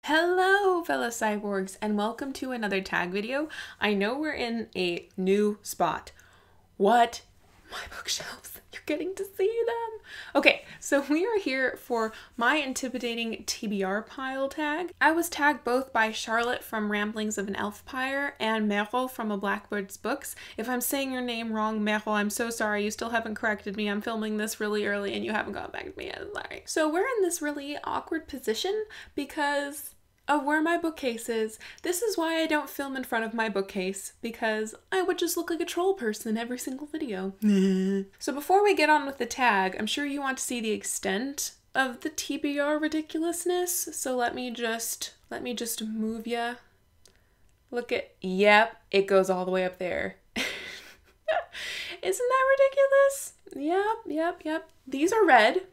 Hello, fellow cyborgs, and welcome to another tag video. I know we're in a new spot. What? My bookshelves. You're getting to see them. Okay, so we are here for my intimidating TBR pile tag. I was tagged both by Charlotte from Ramblings of an Elf Pyre and Merle from A Blackbird's Books. If I'm saying your name wrong, Merle, I'm so sorry. You still haven't corrected me. I'm filming this really early and you haven't gotten back to me. I'm sorry. So we're in this really awkward position because of where my bookcase is. This is why I don't film in front of my bookcase, because I would just look like a troll person every single video. So before we get on with the tag, I'm sure you want to see the extent of the TBR ridiculousness. So let me just move ya. Look at, yep, it goes all the way up there. Isn't that ridiculous? Yep. These are red.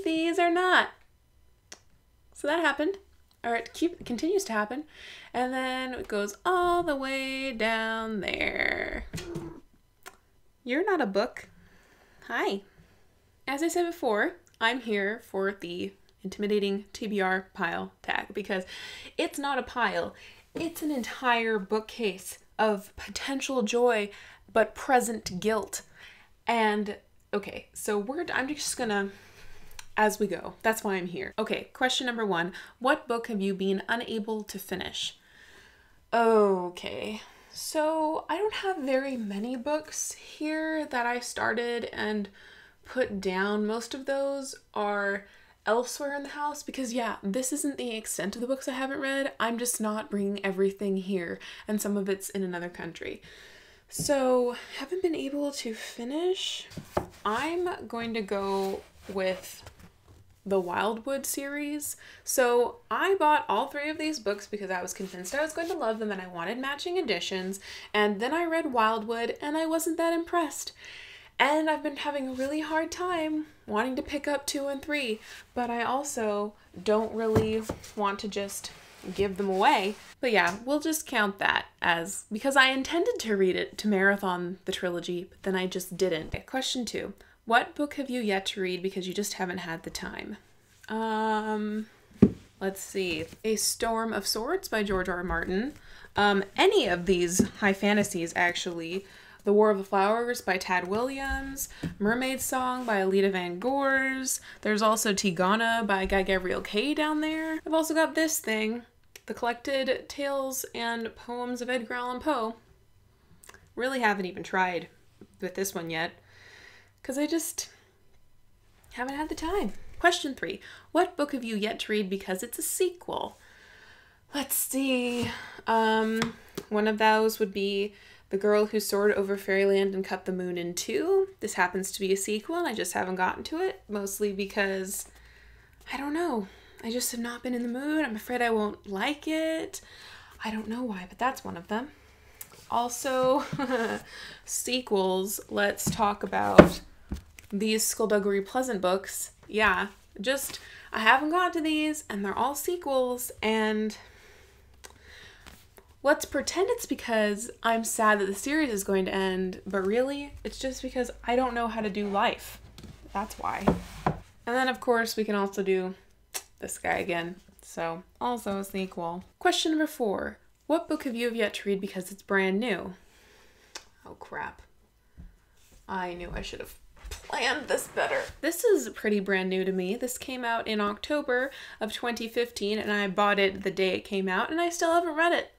These are not. So that happened. Or it continues to happen, and then it goes all the way down there. You're not a book. Hi. As I said before, I'm here for the intimidating TBR pile tag because it's not a pile. It's an entire bookcase of potential joy, but present guilt. And okay, so I'm just gonna as we go. That's why I'm here. Okay, question number 1. What book have you been unable to finish? Okay, so I don't have very many books here that I started and put down. Most of those are elsewhere in the house because, yeah, this isn't the extent of the books I haven't read. I'm just not bringing everything here, and some of it's in another country. So, haven't been able to finish. I'm going to go with the Wildwood series. So I bought all 3 of these books because I was convinced I was going to love them and I wanted matching editions, and then I read Wildwood and I wasn't that impressed. And I've been having a really hard time wanting to pick up 2 and 3, but I also don't really want to just give them away. But yeah, we'll just count that as, because I intended to read it, to marathon the trilogy, but then I just didn't. Okay, question 2. What book have you yet to read because you just haven't had the time? Let's see. A Storm of Swords by George R. R. Martin. Any of these high fantasies, actually. The War of the Flowers by Tad Williams. Mermaid Song by Alita Van Gors. There's also Tigana by Guy Gabriel Kay down there. I've also got this thing, The Collected Tales and Poems of Edgar Allan Poe. Really haven't even tried with this one yet, because I just haven't had the time. Question 3. What book have you yet to read because it's a sequel? Let's see. One of those would be The Girl Who Soared Over Fairyland and Cut the Moon in Two. This happens to be a sequel and I just haven't gotten to it, mostly because, I don't know. I just have not been in the mood. I'm afraid I won't like it. I don't know why, but that's one of them. Also, sequels, let's talk about these Skullduggery Pleasant books. Yeah, I haven't got to these, and they're all sequels, and let's pretend it's because I'm sad that the series is going to end, but really, it's just because I don't know how to do life. That's why. And then, of course, we can also do this guy again, so also a sequel. Question number 4. What book have you yet to read because it's brand new? Oh, crap. I knew I should have planned this better. This is pretty brand new to me. This came out in October of 2015 and I bought it the day it came out and I still haven't read it.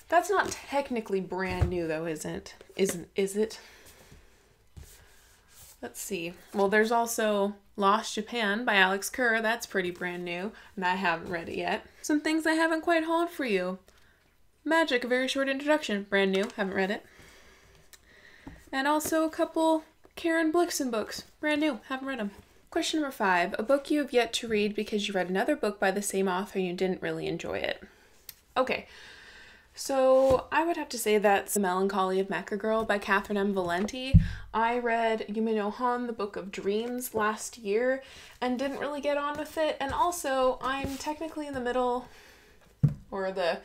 That's not technically brand new though, is it? Let's see. Well, there's also Lost Japan by Alex Kerr. That's pretty brand new and I haven't read it yet. Some things I haven't quite hauled for you. Magic, A Very Short Introduction. Brand new. Haven't read it. And also a couple Karen Blixen books. Brand new. Haven't read them. Question number 5. A book you have yet to read because you read another book by the same author and you didn't really enjoy it. Okay. So I would have to say that's The Melancholy of Mecha Girl by Catherine M. Valenti. I read Yumi no Han, The Book of Dreams, last year and didn't really get on with it. And also, I'm technically in the middle, or the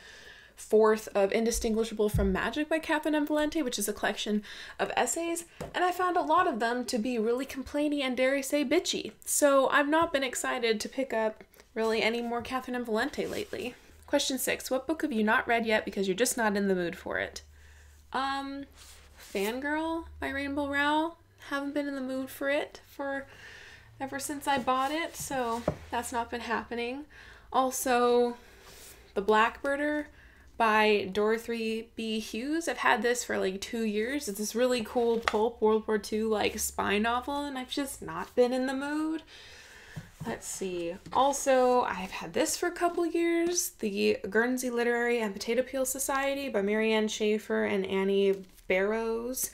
fourth of Indistinguishable from Magic by Catherine M. Valente, which is a collection of essays, and I found a lot of them to be really complainy and, dare I say, bitchy. So I've not been excited to pick up really any more Catherine M. Valente lately. Question 6. What book have you not read yet because you're just not in the mood for it? Fangirl by Rainbow Rowell. Haven't been in the mood for it ever since I bought it, so that's not been happening. Also, The Blackbirder by Dorothy B. Hughes. I've had this for like 2 years. It's this really cool pulp World War II like spy novel, and I've just not been in the mood. Let's see. Also, I've had this for a couple years. The Guernsey Literary and Potato Peel Society by Marianne Schaefer and Annie Barrows.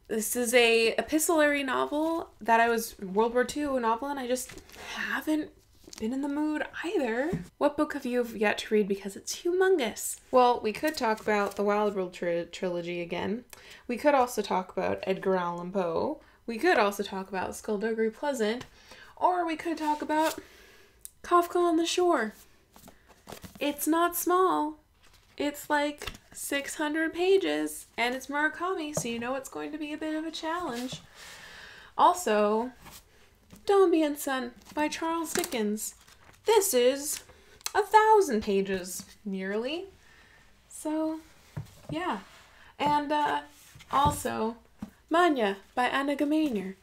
This is a epistolary novel that World War II novel, and I just haven't been in the mood either. What book have you yet to read because it's humongous? Well, we could talk about the Wild World trilogy again. We could also talk about Edgar Allan Poe. We could also talk about Skullduggery Pleasant. Or we could talk about Kafka on the Shore. It's not small. It's like 600 pages, and it's Murakami, so you know it's going to be a bit of a challenge. Also, Dombey and Son by Charles Dickens. This is 1,000 pages, nearly. So, yeah. And also, Manya by Anna Gamainer,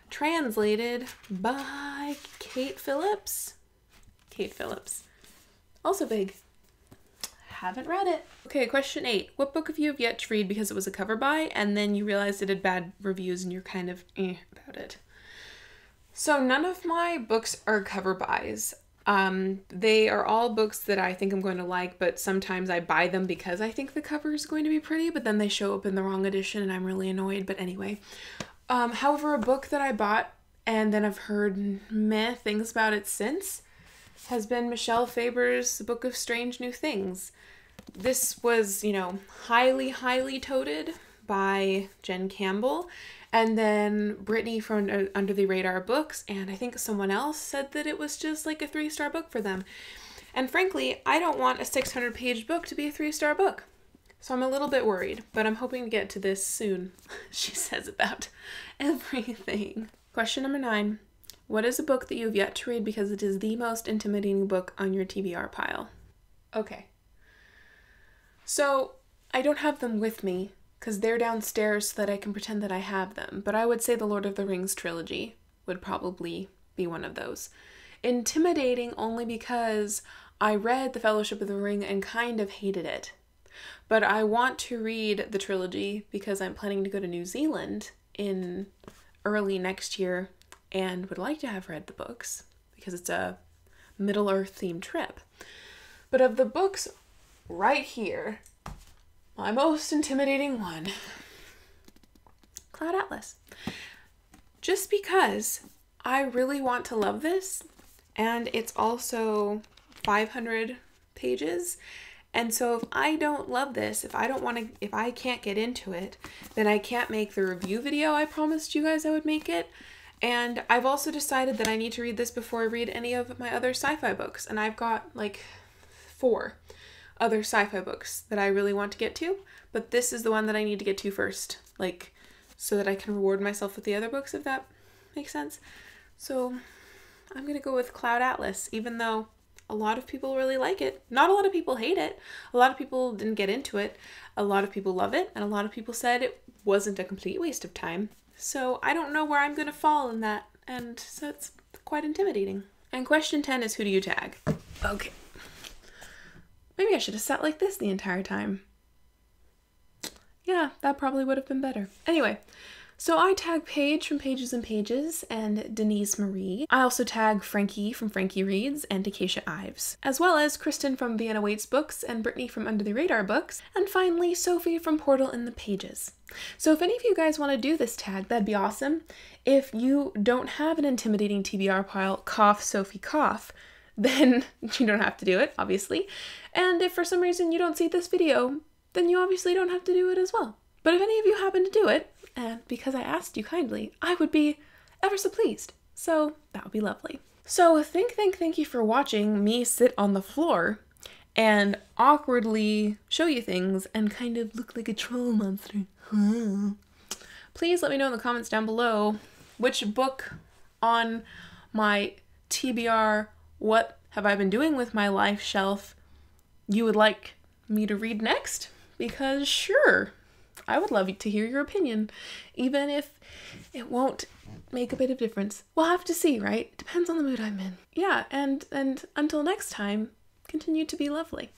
translated by Kate Phillips. Kate Phillips. Also big. Haven't read it. Okay, question 8. What book have you yet to read because it was a cover buy and then you realized it had bad reviews and you're kind of about it? So none of my books are cover buys. They are all books that I think I'm going to like, but sometimes I buy them because I think the cover is going to be pretty, but then they show up in the wrong edition and I'm really annoyed. But anyway, however, a book that I bought and then I've heard meh things about it since has been Michelle Faber's Book of Strange New Things. This was, highly, highly touted by Jen Campbell, and then Brittany from Under the Radar Books, and I think someone else said that it was just like a 3-star book for them. And frankly, I don't want a 600-page book to be a 3-star book. So I'm a little bit worried, but I'm hoping to get to this soon, she says about everything. Question number 9. What is a book that you have yet to read because it is the most intimidating book on your TBR pile? Okay. So, I don't have them with me, because they're downstairs so that I can pretend that I have them, but I would say the Lord of the Rings trilogy would probably be one of those. Intimidating only because I read The Fellowship of the Ring and kind of hated it. But I want to read the trilogy because I'm planning to go to New Zealand in early next year and would like to have read the books because it's a Middle-earth themed trip. But of the books right here, my most intimidating one, Cloud Atlas. Just because I really want to love this, and it's also 500 pages, and so if I don't love this, if I can't get into it, then I can't make the review video I promised you guys I would make it. And I've also decided that I need to read this before I read any of my other sci-fi books. And I've got like 4 other sci-fi books that I really want to get to. But this is the one that I need to get to first. Like, so that I can reward myself with the other books, if that makes sense. So I'm going to go with Cloud Atlas, even though a lot of people really like it. Not a lot of people hate it. A lot of people didn't get into it. A lot of people love it. And a lot of people said it wasn't a complete waste of time. So I don't know where I'm going to fall in that, and so it's quite intimidating. And question 10 is, who do you tag? Okay. Maybe I should have sat like this the entire time. Yeah, that probably would have been better. Anyway, so I tag Paige from Pages and Pages and Denise Marie. I also tag Frankie from Frankie Reads and Acacia Ives, as well as Kristen from Vienna Waits Books and Brittany from Under the Radar Books, and finally Sophie from Portal in the Pages. So if any of you guys want to do this tag, that'd be awesome. If you don't have an intimidating TBR pile, cough Sophie cough, then you don't have to do it, obviously. And if for some reason you don't see this video, then you obviously don't have to do it as well. But if any of you happen to do it, and because I asked you kindly, I would be ever so pleased. So that would be lovely. So thank you for watching me sit on the floor and awkwardly show you things and kind of look like a troll monster. Please let me know in the comments down below which book on my TBR What Have I Been Doing With My Life shelf you would like me to read next, because sure, I would love to hear your opinion, even if it won't make a bit of difference. We'll have to see, right? Depends on the mood I'm in. Yeah, and until next time, continue to be lovely.